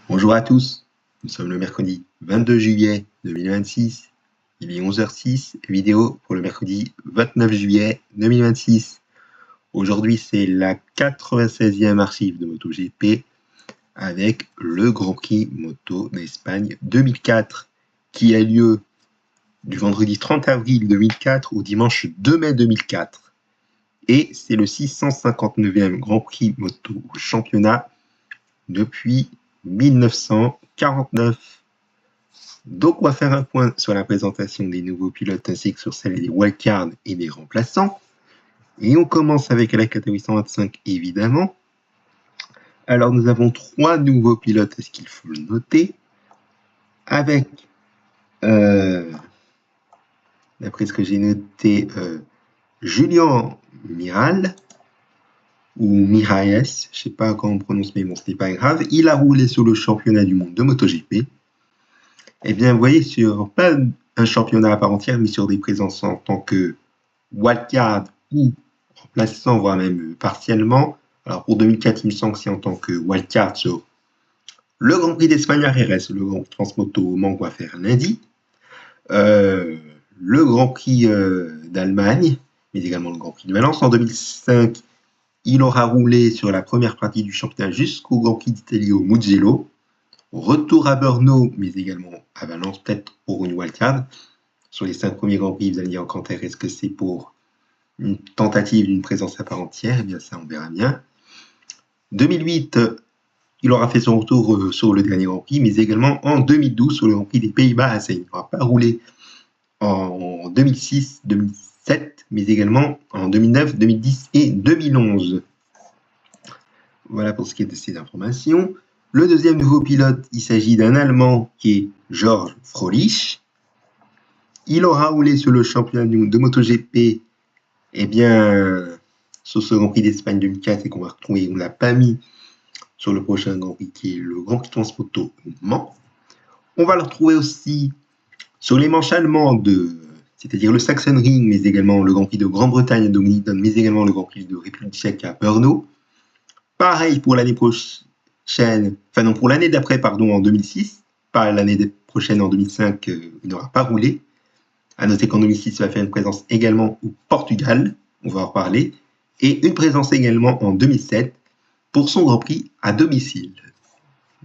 Bonjour à tous, nous sommes le mercredi 22 juillet 2026, il est 11h06, vidéo pour le mercredi 29 juillet 2026. Aujourd'hui c'est la 96e archive de MotoGP avec le Grand Prix Moto d'Espagne 2004 qui a lieu du vendredi 30 avril 2004 au dimanche 2 mai 2004. Et c'est le 659e Grand Prix Moto au championnat depuis 1949. Donc on va faire un point sur la présentation des nouveaux pilotes ainsi que sur celle des wildcards et des remplaçants. Et on commence avec la catégorie 125 évidemment. Alors nous avons 3 nouveaux pilotes, est-ce qu'il faut le noter, avec, d'après ce que j'ai noté, Julian Miral, ou Miraes, je sais pas comment on prononce, mais bon, ce n'est pas grave. Il a roulé sur le championnat du monde de MotoGP. Eh bien, vous voyez, sur pas un championnat à part entière, mais sur des présences en tant que wildcard ou remplaçant, voire même partiellement. Alors pour 2004, il me semble que c'est en tant que wildcard sur le Grand Prix d'Espagne à Jerez, le Grand Prix Transmoto au Mans qu'on va faire lundi, le Grand Prix d'Allemagne, mais également le Grand Prix de Valence. En 2005, il aura roulé sur la première partie du championnat jusqu'au Grand Prix d'Italie au Mugello. Retour à Brno, mais également à Valence, peut-être pour une wildcard. Sur les 5 premiers Grands Prix, vous allez me dire en commentaire, est-ce que c'est pour une tentative d'une présence à part entière? Eh bien, ça, on verra bien. 2008, il aura fait son retour sur le dernier Grand Prix, mais également en 2012 sur le Grand Prix des Pays-Bas à Seine. Il n'aura pas roulé en 2006, 2007, mais également en 2009, 2010 et 2011. Voilà pour ce qui est de ces informations. Le deuxième nouveau pilote, il s'agit d'un Allemand qui est George Froelich. Il aura roulé sur le championnat du monde de MotoGP, eh bien, sur ce Grand Prix d'Espagne 2004 et qu'on va retrouver, on ne l'a pas mis sur le prochain Grand Prix qui est le Grand Prix Transmoto au Mans. On va le retrouver aussi sur les manches allemandes, c'est-à-dire le Sachsenring, mais également le Grand Prix de Grande-Bretagne à Donington, mais également le Grand Prix de République tchèque à Brno. Pareil pour l'année prochaine, enfin non, pour l'année d'après, pardon, en 2006, pas l'année prochaine en 2005, il n'aura pas roulé. À noter qu'en 2006, il va faire une présence également au Portugal, on va en reparler, et une présence également en 2007 pour son Grand Prix à domicile.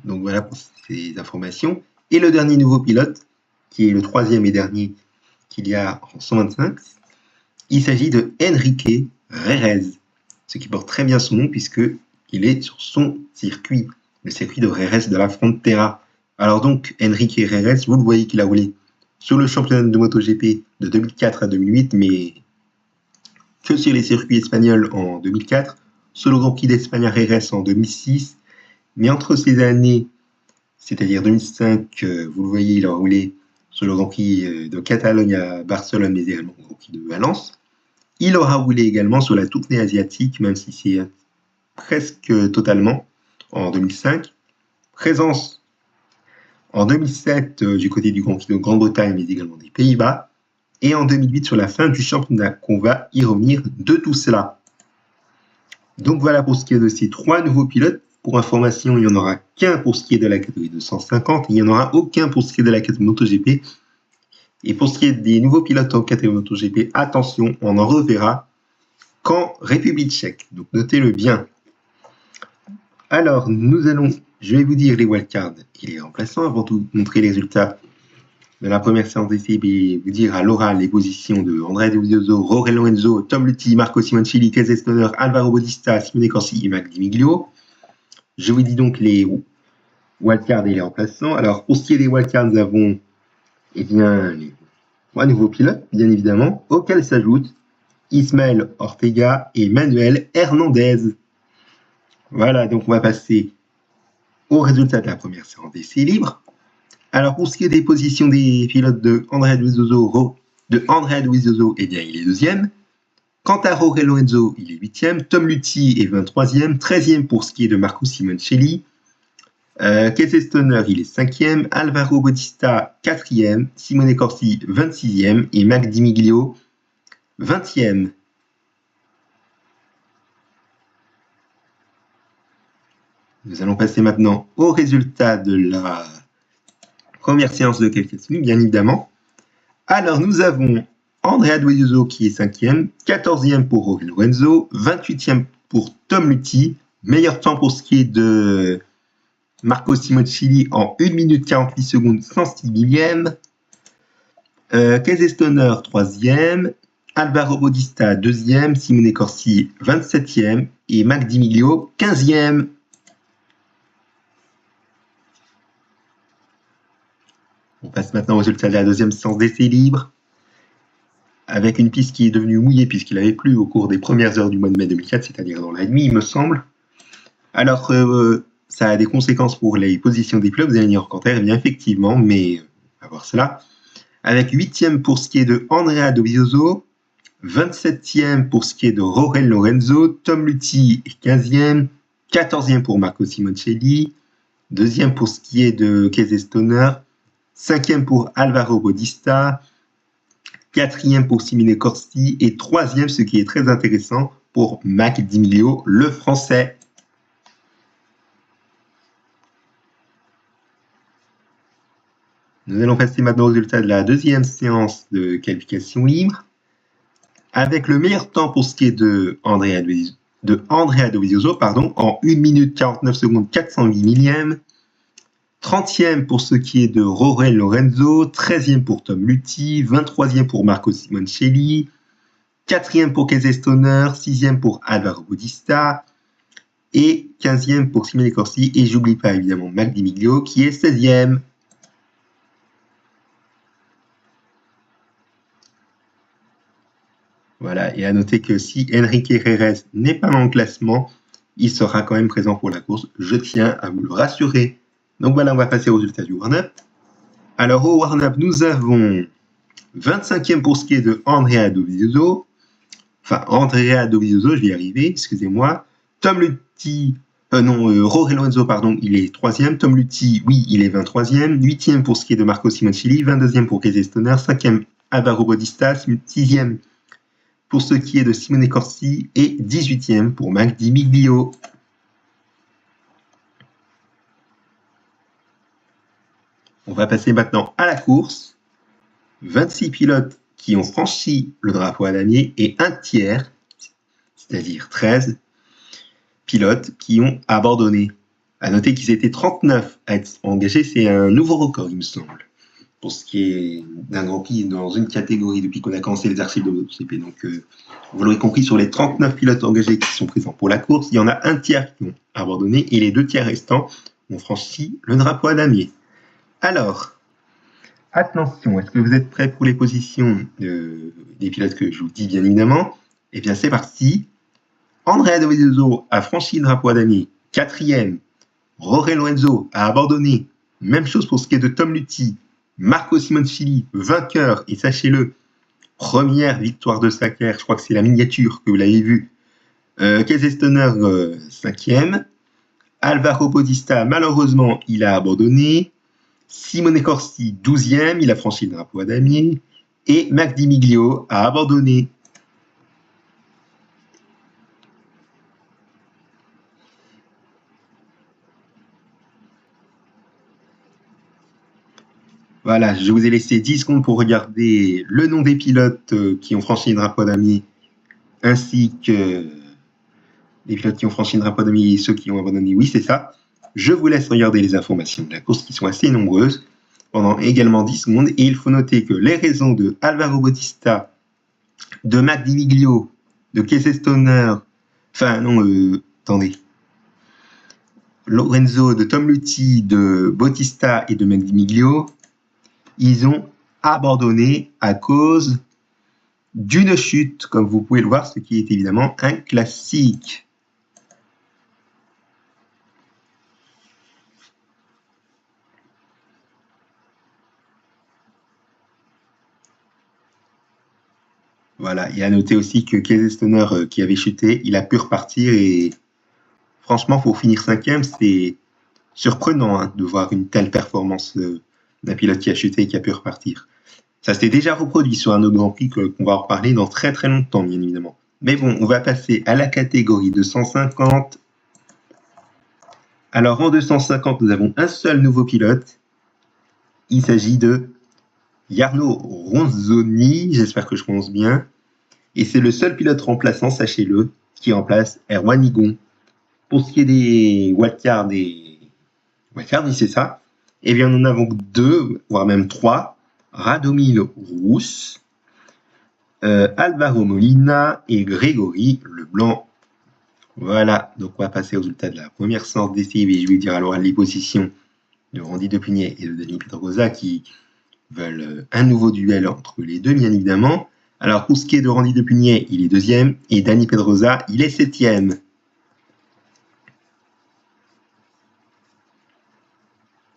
Donc voilà pour ces informations. Et le dernier nouveau pilote, qui est le troisième et dernier qu'il y a en 125, il s'agit de Enrique Rerez, ce qui porte très bien son nom puisqu'il est sur son circuit, le circuit de Rerez de la Frontera. Alors donc, Enrique Rerez, vous le voyez qu'il a roulé sur le championnat de MotoGP de 2004 à 2008, mais que sur les circuits espagnols en 2004, sur le Grand Prix d'Espagne à Jerez en 2006, mais entre ces années, c'est-à-dire 2005, vous le voyez, il a roulé sur le Grand Prix de Catalogne à Barcelone, mais également le Grand Prix de Valence. Il aura roulé également sur la tournée asiatique, même si c'est presque totalement, en 2005. Présence en 2007 du côté du Grand Prix de Grande-Bretagne, mais également des Pays-Bas. Et en 2008 sur la fin du championnat, qu'on va y revenir de tout cela. Donc voilà pour ce qui est de ces 3 nouveaux pilotes. Pour information, il n'y en aura qu'un pour ce qui est de la catégorie 250, il n'y en aura aucun pour ce qui est de la catégorie MotoGP. Et pour ce qui est des nouveaux pilotes en catégorie MotoGP, attention, on en reverra qu'en République tchèque. Donc notez-le bien. Alors, je vais vous dire les wildcards et les remplaçants avant de vous montrer les résultats de la première séance d'essai et vous dire à l'oral les positions de Andrea Dovizioso, Jorge Lorenzo, Tom Luthi, Marco Simoncini, Casey Stoner, Alvaro Bautista, Simone Corsi et Mac Di Miglio. Je vous dis donc les wildcards et les remplaçants. Alors, pour ce qui est des wildcards, nous avons les 3 nouveaux pilotes, bien évidemment, auxquels s'ajoutent Ismael Ortega et Manuel Hernandez. Voilà, donc on va passer aux résultats de la première séance d'essai libre. Alors, pour ce qui est des positions des pilotes de Andrea Dovizioso, eh bien, il est 2e. Quant à Jorge Lorenzo, il est 8e. Tom Luthi est 23e. 13e pour ce qui est de Marco Simoncelli. Casey Stoner, il est 5e. Alvaro Bautista, 4e. Simone Corsi, 26e. Et Mac Di Miglio, 20e. Nous allons passer maintenant au résultat de la première séance de qualification, bien évidemment. Alors, nous avons Andrea Dovizioso qui est 5e, 14e pour Jorge Lorenzo, 28e pour Tom Luthi, meilleur temps pour ce qui est de Marco Simoncelli en 1 minute 48 secondes 106 millième. Casey Stoner 3e, Alvaro Bautista 2e, Simone Corsi 27e et Mac Di Miglio 15e. On passe maintenant au résultat de la deuxième séance d'essai libre, avec une piste qui est devenue mouillée puisqu'il avait plu au cours des premières heures du mois de mai 2004, c'est-à-dire dans la nuit, il me semble. Alors, ça a des conséquences pour les positions des pilotes, vous allez dire en commentaire, eh bien effectivement, mais on va voir cela. Avec 8e pour ce qui est de Andrea Dovizioso, 27e pour ce qui est de Jorge Lorenzo, Tom Luthi 15e, 14e pour Marco Simoncelli, 2e pour ce qui est de Casey Stoner, 5e pour Alvaro Bautista, 4e pour Simone Corsi et 3e, ce qui est très intéressant, pour Mac Di Miglio, le français. Nous allons passer maintenant au résultat de la deuxième séance de qualification libre, avec le meilleur temps pour ce qui est de Andrea Dovizioso en 1 minute 49 secondes 408 millième, 30e pour ce qui est de Jorge Lorenzo, 13e pour Tom Luthi, 23e pour Marco Simoncelli, 4e pour Casey Stoner, 6e pour Alvaro Bautista et 15e pour Simone Corsi. Et j'oublie pas évidemment Mac Di Miglio qui est 16e. Voilà, et à noter que si Enrique Herrez n'est pas dans le classement, il sera quand même présent pour la course. Je tiens à vous le rassurer. Donc voilà, on va passer au résultat du warm-up. Alors au warm-up, nous avons 25e pour ce qui est de Andrea Dovizioso. Enfin, Andrea Dovizioso, je vais y arriver, excusez-moi. Tom Luthi, Jorge Lorenzo, pardon, il est 3e. Tom Luthi, oui, il est 23e. 8e pour ce qui est de Marco Simoncelli. 22e pour Casey Stoner. 5e, Alvaro Bautista. 6e pour ce qui est de Simone Corsi. Et 18e pour Mac Di Miglio. On va passer maintenant à la course. 26 pilotes qui ont franchi le drapeau à damier et un tiers, c'est-à-dire 13 pilotes qui ont abandonné. À noter qu'ils étaient 39 à être engagés, c'est un nouveau record, il me semble, pour ce qui est d'un Grand Prix dans une catégorie depuis qu'on a commencé les archives de MotoGP. Donc, vous l'aurez compris, sur les 39 pilotes engagés qui sont présents pour la course, il y en a un tiers qui ont abandonné et les 2 tiers restants ont franchi le drapeau à damier. Alors, attention, est-ce que vous êtes prêts pour les positions des pilotes que je vous dis bien évidemment? Eh bien, c'est parti. Andrea Dovizioso a franchi le drapeau à damier, 4e. Jorge Lorenzo a abandonné. Même chose pour ce qui est de Tom Luthi. Marco Simoncelli, vainqueur, et sachez-le, première victoire de sa carrière, je crois que c'est la miniature que vous l'avez vue. Casey Stoner, 5e. Alvaro Bautista, malheureusement, il a abandonné. Simone Corsi, 12e, il a franchi le drapeau à damier. Et Mac Di Miglio a abandonné. Voilà, je vous ai laissé 10 secondes pour regarder le nom des pilotes qui ont franchi le drapeau à damier, ainsi que les pilotes qui ont franchi le drapeau à damier et ceux qui ont abandonné. Oui, c'est ça. Je vous laisse regarder les informations de la course qui sont assez nombreuses pendant également 10 secondes. Et il faut noter que les raisons de Alvaro Bautista, de Mac Di Miglio, de Casey Stoner, Lorenzo, de Tom Luthi, de Bautista et de Mac Di Miglio, ils ont abandonné à cause d'une chute, comme vous pouvez le voir, ce qui est évidemment un classique. Voilà, et à noter aussi que Casey Stoner, qui avait chuté, il a pu repartir et franchement, pour finir 5e, c'est surprenant de voir une telle performance d'un pilote qui a chuté et qui a pu repartir. Ça s'est déjà reproduit sur un autre Grand Prix qu'on va en reparler dans très très longtemps, bien évidemment. Mais bon, on va passer à la catégorie 250. Alors en 250, nous avons un seul nouveau pilote. Il s'agit de Jarno Ronzoni, j'espère que je prononce bien. Et c'est le seul pilote remplaçant, sachez-le, qui remplace Erwan Higon. Pour ce qui est des wildcards, oui, c'est ça. Eh bien, nous en avons 2, voire même 3. Radomil Rousse, Alvaro Molina et Grégory Leblanc. Voilà, donc on va passer au résultat de la première séance d'essai. Et je vais dire alors les positions de Randy Depugnet et de Dani Pedrosa qui veulent un nouveau duel entre les deux, bien évidemment. Alors, pour ce qui est de Randy Depugnet, il est 2e, et Dani Pedrosa, il est 7e.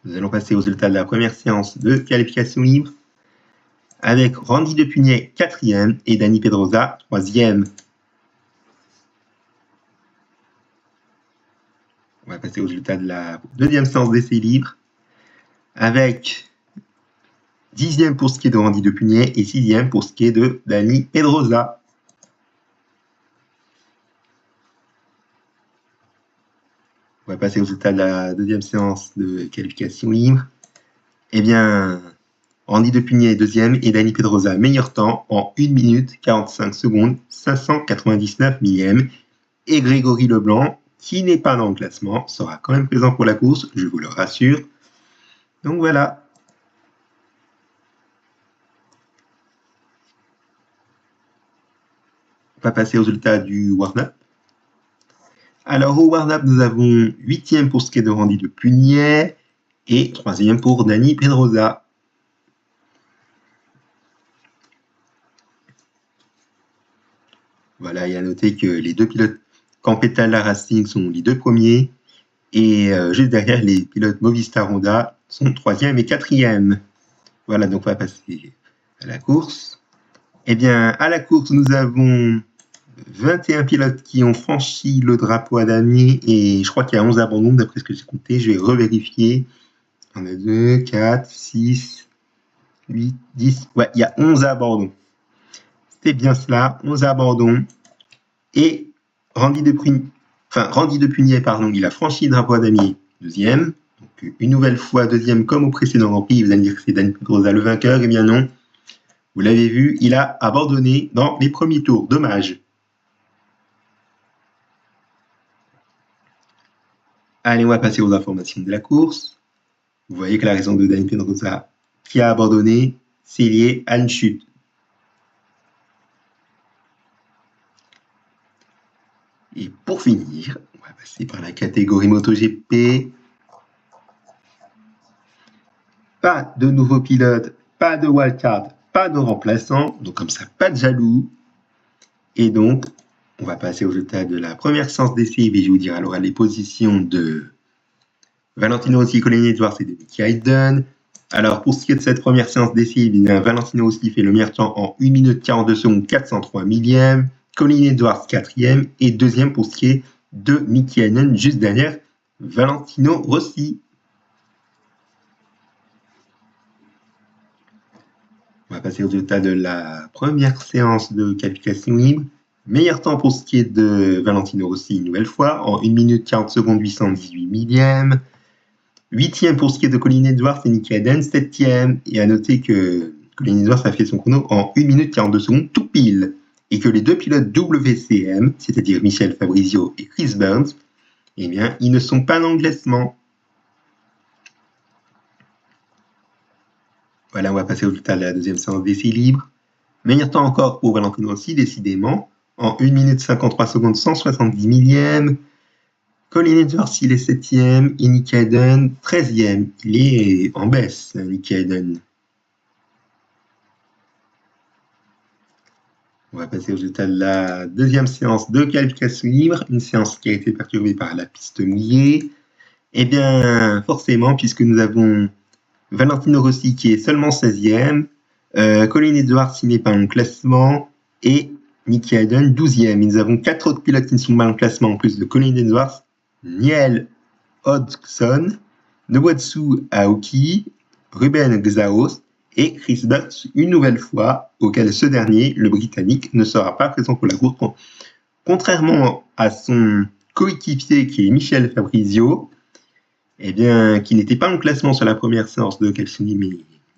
Nous allons passer au résultat de la première séance de qualification libre, avec Randy Depugnet 4e et Dani Pedrosa 3e. On va passer au résultat de la deuxième séance d'essai libre, avec 10e pour ce qui est de Randy Depugnet et 6e pour ce qui est de Dani Pedrosa. On va passer au résultat de la deuxième séance de qualification libre. Eh bien, Randy Depugnet est 2e et Dani Pedrosa meilleur temps en 1 minute 45 secondes 599 millièmes. Et Grégory Leblanc, qui n'est pas dans le classement, sera quand même présent pour la course, je vous le rassure. Donc voilà. On va passer au résultat du warm-up. Alors au warm-up, nous avons 8e pour ce qui est de Randy Depugnet et 3e pour Dani Pedrosa. Voilà, il y a à noter que les deux pilotes Campetala Racing sont les 2 premiers et juste derrière, les pilotes Movistar Honda sont 3e et 4e. Voilà, donc on va passer à la course. Eh bien, à la course, nous avons 21 pilotes qui ont franchi le drapeau à damier et je crois qu'il y a 11 abandons d'après ce que j'ai compté. Je vais revérifier. On a 2, 4, 6, 8, 10. Ouais, il y a 11 abandons. C'est bien cela, 11 abandons. Et Randy Depugnet, il a franchi le drapeau à damier 2e. Donc, une nouvelle fois 2e comme au précédent Grand Prix. Vous allez me dire que c'est Dani Pedrosa le vainqueur. Eh bien non. Vous l'avez vu, il a abandonné dans les premiers tours. Dommage. Allez, on va passer aux informations de la course. Vous voyez que la raison de Dani Pedrosa qui a abandonné, c'est lié à une chute. Et pour finir, on va passer par la catégorie MotoGP. Pas de nouveaux pilotes, pas de wildcard, pas de remplaçants. Donc comme ça, pas de jaloux. Et donc, on va passer au résultat de la première séance d'essai. Et je vais vous dire alors les positions de Valentino Rossi, Colin Edwards et de Nicky Hayden. Alors, pour ce qui est de cette première séance d'essai, Valentino Rossi fait le meilleur temps en 1 minute 42 secondes 403 millièmes. Colin Edwards 4e et 2e pour ce qui est de Nicky Hayden, juste derrière Valentino Rossi. On va passer au résultat de la première séance de qualification libre. Meilleur temps pour ce qui est de Valentino Rossi, une nouvelle fois, en 1 minute 40 secondes 818 millièmes. 8e pour ce qui est de Colin Edwards et Nicky Hayden, 7e. Et à noter que Colin Edwards a fait son chrono en 1 minute 42 secondes tout pile. Et que les deux pilotes WCM, c'est-à-dire Michel Fabrizio et Chris Burns, eh bien, ils ne sont pas dans le classement. Voilà, on va passer au résultat de la deuxième séance d'essai libre. Meilleur temps encore pour Valentino Rossi, décidément, en 1 minute 53 secondes 170 millièmes. Colin Edwards, il est 7e, et Nicky Hayden, 13e. Il est en baisse, Nicky Hayden. On va passer au résultat de la deuxième séance de qualification libre, une séance qui a été perturbée par la piste mouillée. Eh bien, forcément, puisque nous avons Valentino Rossi qui est seulement 16e, Colin Edwards qui n'est pas en classement, et Nicky Hayden 12e. Nous avons 4 autres pilotes qui ne sont pas en classement en plus de Colin Edwards, Niel Hodgson, Nowatsu Aoki, Ruben Xaos et Chris Burns une nouvelle fois, auquel ce dernier, le Britannique, ne sera pas présent pour la course. Contrairement à son coéquipier qui est Michel Fabrizio, Eh bien, qui n'était pas en classement sur la première séance de Calzoni, mais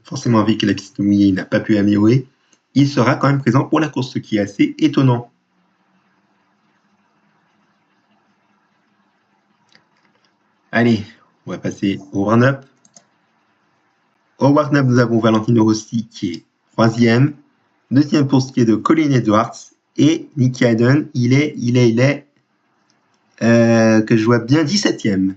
forcément avec la piste mouillée, il n'a pas pu améliorer, il sera quand même présent pour la course, ce qui est assez étonnant. Allez, on va passer au warm-up. Au warm-up, nous avons Valentino Rossi qui est 3e. Deuxième pour ce qui est de Colin Edwards. Et Nicky Hayden, il est que je vois bien 17e.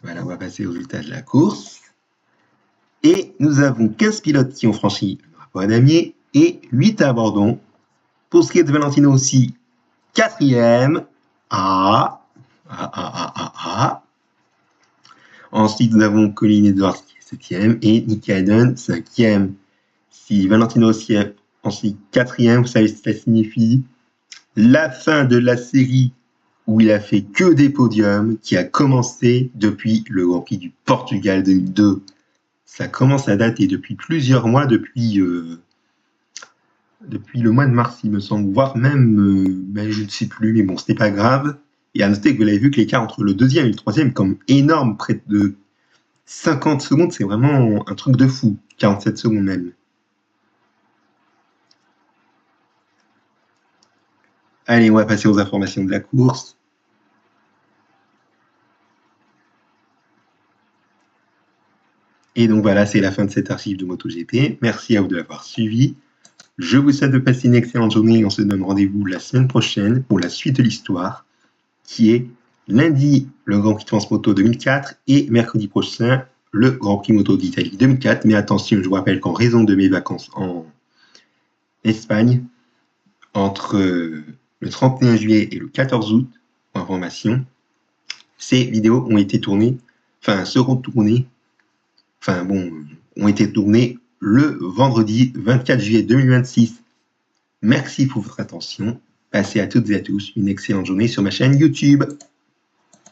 Voilà, on va passer au résultat de la course. Et nous avons 15 pilotes qui ont franchi le drapeau à damier et 8 à abandon. Pour ce qui est de Valentino aussi, 4e. Ensuite, nous avons Colin Edwards qui est 7e et Nicky Hayden 5e. Si Valentino aussi est ensuite 4e, vous savez ce que ça signifie. La fin de la série où il a fait que des podiums, qui a commencé depuis le Grand Prix du Portugal 2002. Ça commence à dater depuis plusieurs mois, depuis le mois de mars, il me semble, voire même, je ne sais plus, mais bon, ce n'est pas grave. Et à noter que vous l'avez vu que l'écart entre le deuxième et le troisième, comme énorme, près de 50 secondes, c'est vraiment un truc de fou. 47 secondes même. Allez, on va passer aux informations de la course. Et donc voilà, c'est la fin de cette archive de MotoGP. Merci à vous de l'avoir suivi. Je vous souhaite de passer une excellente journée et on se donne rendez-vous la semaine prochaine pour la suite de l'histoire, qui est lundi le Grand Prix de France Moto 2004 et mercredi prochain le Grand Prix Moto d'Italie 2004. Mais attention, je vous rappelle qu'en raison de mes vacances en Espagne, entre le 31 juillet et le 14 août, pour information, ces vidéos ont été tournées, seront tournées, ont été tournées le vendredi 24 juillet 2026. Merci pour votre attention. Passez à toutes et à tous une excellente journée sur ma chaîne YouTube.